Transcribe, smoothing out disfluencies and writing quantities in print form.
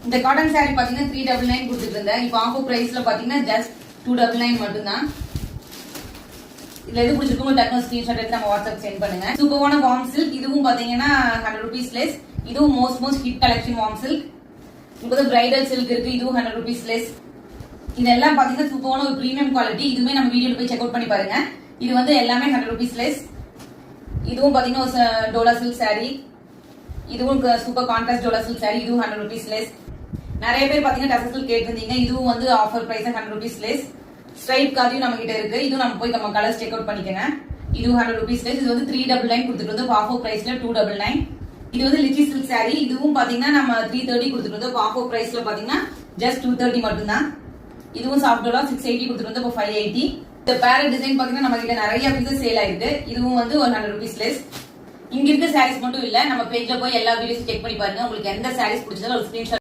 இந்த cotton sorry பாத்தீங்கன்னா 399 கொடுத்துட்டு இருந்தேன். இப்போ ஆஃபர் பிரைஸ்ல பாத்தீங்கன்னா ஜஸ்ட் 299 மட்டும் தான். இதுல எது பிடிச்சிருக்கோ டக்குனு ஸ்கிரீன்ஷாட் எடுத்து நம்ம வாட்ஸ்அப் சென்ட் பண்ணுங்க. சூப்பரான வார்ம் சில்க். இதுவும் பாத்தீங்கன்னா 100 rupees லெஸ். இதுவும் most hit collection warm silk. இப்போ பிரைடல் சில்க் இருக்கு. இதுவும் 100 rupees லெஸ். இதெல்லாம் பாத்தீங்கன்னா சூப்பரான ஒரு பிரீமியம் குவாலிட்டி. இதுவுமே நம்ம வீடியோல போய் செக் அவுட் பண்ணி பாருங்க. இது வந்து எல்லாமே 100 rupees லெஸ். இதுவும் பாத்தீங்கன்னா ஒரு டோலா சில்க் சாரி. இதுவும் super contrast Dola silk sorry. இதுவும் 100 rupees லெஸ். நிறைய பேர் பாத்தீங்கன்னா டசர் சில்க் கேட்டிருந்தீங்க. இதுவும் வந்து offer price 100 rupees less. Straight காதியும் நம்ம கிட்ட இருக்கு. இதுவும் நம்ம போய் நம்ம கலர்ஸ் செக் அவுட் பண்ணிக்கங்க. இதுவும் 100 rupees லெஸ். இது வந்து 399 கொடுத்துட்டு வந்து ஆஃபர் பிரைஸ்ல 299. இது வந்து லிச்சி சில்க் சாரி. இதுவும் பாத்தீங்கன்னா நம்ம 330 கொடுத்துட்டு வந்து ஆஃபர் பிரைஸ்ல பாத்தீங்கன்னா ஜஸ்ட் 230 மட்டும் தான். இதுவும் சாஃப்ட் டோலா 680 கொடுத்துட்டு வந்து 580. இந்த பேரட் டிசைன் பாத்தீங்கன்னா நம்ம கிட்ட நிறைய பீசஸ் சேல் ஆயிருக்கு. இதுவும் வந்து 100 rupees லெஸ். இங்க இருக்க சாரீஸ் மட்டும் இல்ல, நம்ம பேஜ்ல போய் எல்லா வீடியோஸும் செக் பண்ணி பாருங்க. உங்களுக்கு எந்த சாரீஸ் பிடிச்சதோ ஒரு ஸ்கிரீன்ஷாட்